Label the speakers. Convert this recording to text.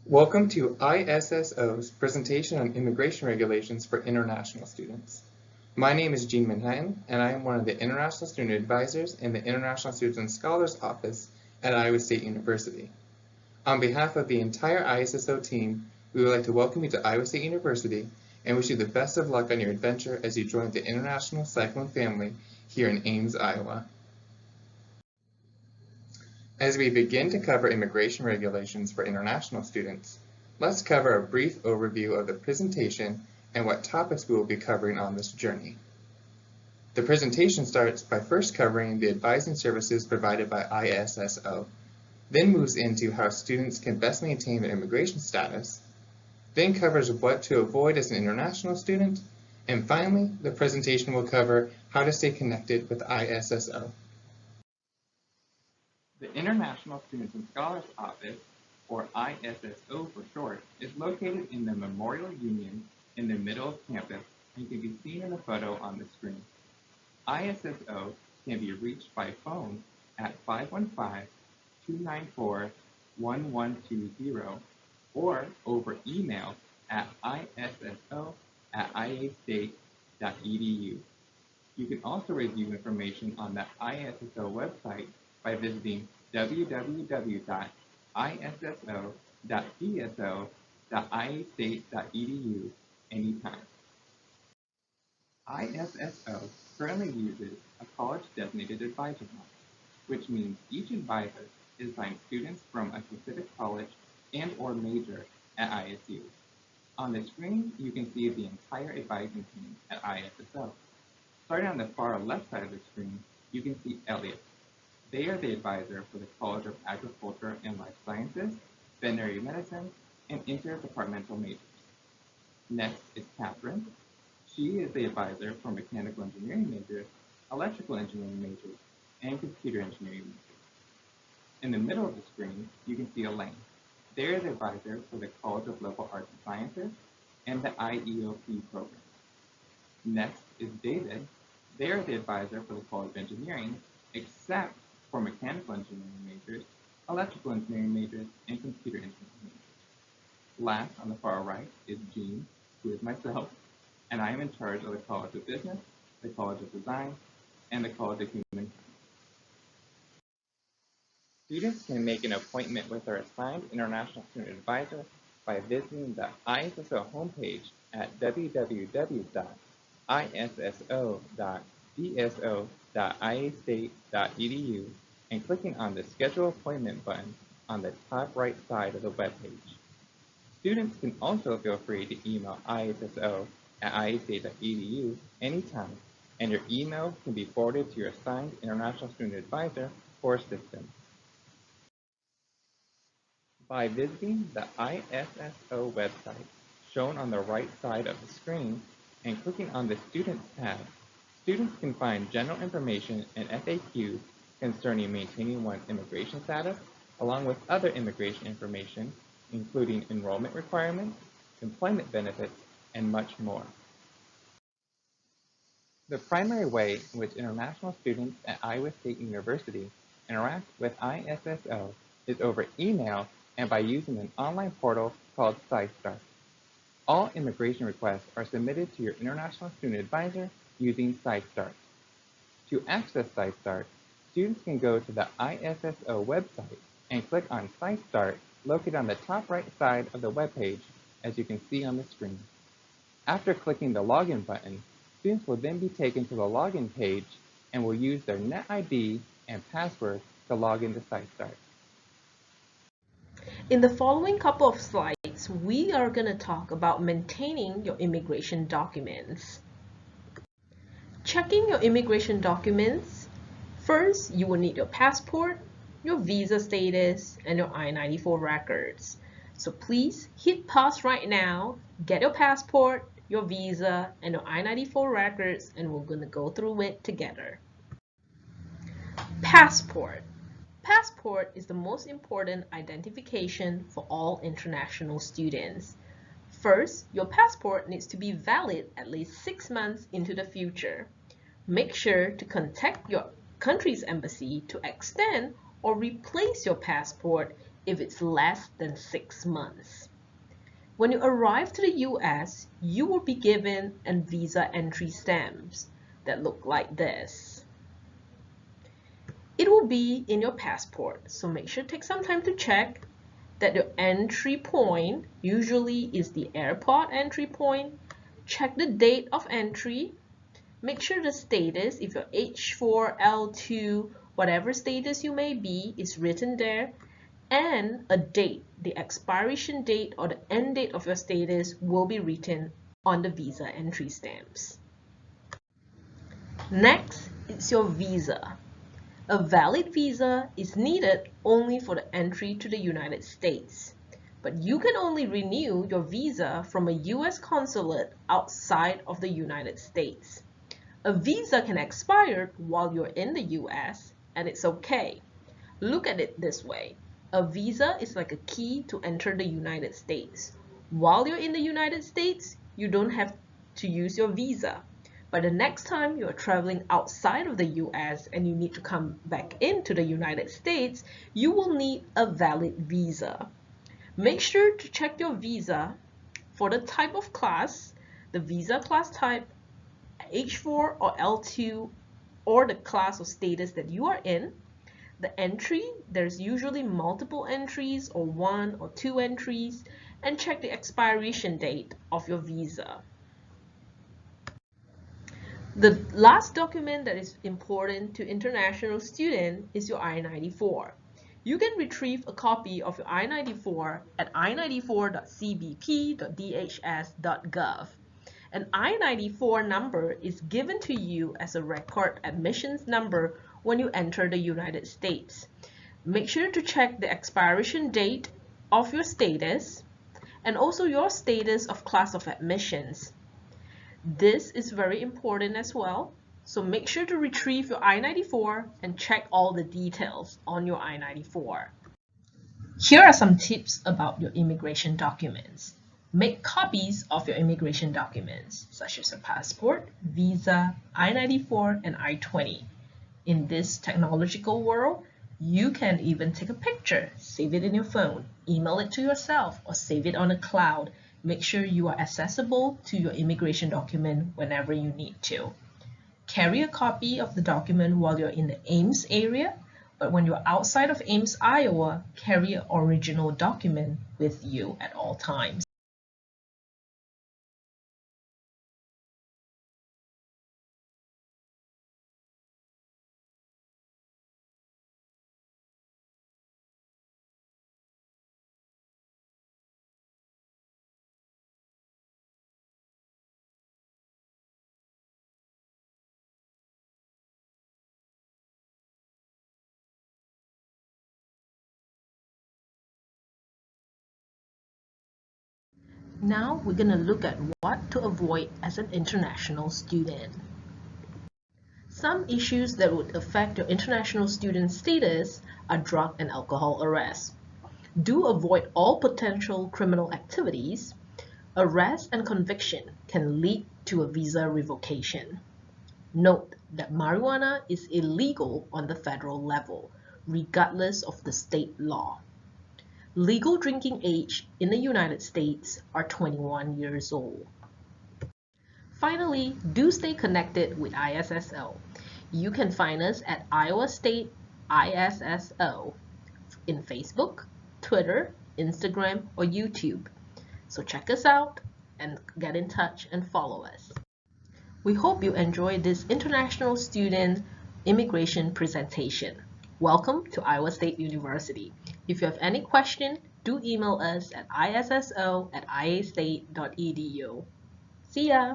Speaker 1: Welcome to ISSO's presentation on immigration regulations for international students. My name is Jean Manhattan, and I am one of the International Student Advisors in the International Students and Scholars Office at Iowa State University. On behalf of the entire ISSO team, we would like to welcome you to Iowa State University and wish you the best of luck on your adventure as you join the International Cyclone family here in Ames, Iowa. As we begin to cover immigration regulations for international students, let's cover a brief overview of the presentation and what topics we will be covering on this journey. The presentation starts by first covering the advising services provided by ISSO, then moves into how students can best maintain their immigration status, then covers what to avoid as an international student, and finally, the presentation will cover how to stay connected with ISSO. The International Students and Scholars Office, or ISSO for short, is located in the Memorial Union in the middle of campus and can be seen in the photo on the screen. ISSO can be reached by phone at 515-294-1120 or over email at isso@iastate.edu. You can also review information on the ISSO website by visiting www.isso.dso.iastate.edu anytime. ISSO currently uses a college-designated advisor model, which means each advisor is assigned students from a specific college and or major at ISU. On the screen, you can see the entire advising team at ISSO. Starting on the far left side of the screen, you can see Elliot. They are the advisor for the College of Agriculture and Life Sciences, Veterinary Medicine, and Interdepartmental Majors. Next is Catherine. She is the advisor for Mechanical Engineering Majors, Electrical Engineering Majors, and Computer Engineering Majors. In the middle of the screen, you can see Elaine. They are the advisor for the College of Liberal Arts and Sciences and the IEOP program. Next is David. They are the advisor for the College of Engineering, except for mechanical engineering majors, electrical engineering majors, and computer engineering majors. Last, on the far right, is Jean, who is myself, and I am in charge of the College of Business, the College of Design, and the College of Human Sciences. Students can make an appointment with their assigned international student advisor by visiting the ISSO homepage at www.isso.dso.iastate.edu and clicking on the Schedule Appointment button on the top right side of the webpage. Students can also feel free to email isso@iastate.edu anytime, and your email can be forwarded to your assigned international student advisor for assistance. By visiting the ISSO website, shown on the right side of the screen, and clicking on the Students tab, students can find general information and FAQs concerning maintaining one's immigration status, along with other immigration information, including enrollment requirements, employment benefits, and much more. The primary way in which international students at Iowa State University interact with ISSO is over email and by using an online portal called CYSTART. All immigration requests are submitted to your international student advisor using CYSTART. To access CYSTART, students can go to the ISSO website and click on CYSTART located on the top right side of the webpage, as you can see on the screen. After clicking the Login button, students will then be taken to the login page and will use their NetID and password to log into CYSTART.
Speaker 2: In the following couple of slides, we are going to talk about maintaining your immigration documents. Checking your immigration documents. First, you will need your passport, your visa status, and your I-94 records. So please hit pause right now, get your passport, your visa, and your I-94 records, and we're going to go through it together. Passport. Passport is the most important identification for all international students. First, your passport needs to be valid at least 6 months into the future. Make sure to contact your country's embassy to extend or replace your passport if it's less than 6 months. When you arrive to the US, you will be given a visa entry stamps that look like this. It will be in your passport, so make sure to take some time to check that your entry point usually is the airport entry point. Check the date of entry. Make sure the status, if you're H4, L2, whatever status you may be, is written there, and a date, the expiration date or the end date of your status will be written on the visa entry stamps. Next, it's your visa. A valid visa is needed only for the entry to the United States, but you can only renew your visa from a US consulate outside of the United States. A visa can expire while you're in the US, and it's okay. Look at it this way. A visa is like a key to enter the United States. While you're in the United States, you don't have to use your visa. But the next time you're traveling outside of the US and you need to come back into the United States, you will need a valid visa. Make sure to check your visa for the type of class, the visa class type, H4 or L2, or the class or status that you are in. The entry, there's usually multiple entries or 1 or 2 entries, and check the expiration date of your visa. The last document that is important to international students is your I-94. You can retrieve a copy of your I-94 at i94.cbp.dhs.gov. An I-94 number is given to you as a record admissions number when you enter the United States. Make sure to check the expiration date of your status and also your status of class of admissions. This is very important as well, so make sure to retrieve your I-94 and check all the details on your I-94. Here are some tips about your immigration documents. Make copies of your immigration documents, such as your passport, visa, I-94, and I-20. In this technological world, you can even take a picture, save it in your phone, email it to yourself, or save it on a cloud. Make sure you are accessible to your immigration document whenever you need to. Carry a copy of the document while you're in the Ames area, but when you're outside of Ames, Iowa, carry an original document with you at all times. Now we're going to look at what to avoid as an international student. Some issues that would affect your international student status are drug and alcohol arrests. Do avoid all potential criminal activities. Arrest and conviction can lead to a visa revocation. Note that marijuana is illegal on the federal level, regardless of the state law. Legal drinking age in the United States are 21 years old. Finally, do stay connected with ISSO. You can find us at Iowa State ISSO in Facebook, Twitter, Instagram, or YouTube. So check us out and get in touch and follow us. We hope you enjoyed this international student immigration presentation. Welcome to Iowa State University. If you have any question, do email us at isso@iastate.edu. See ya!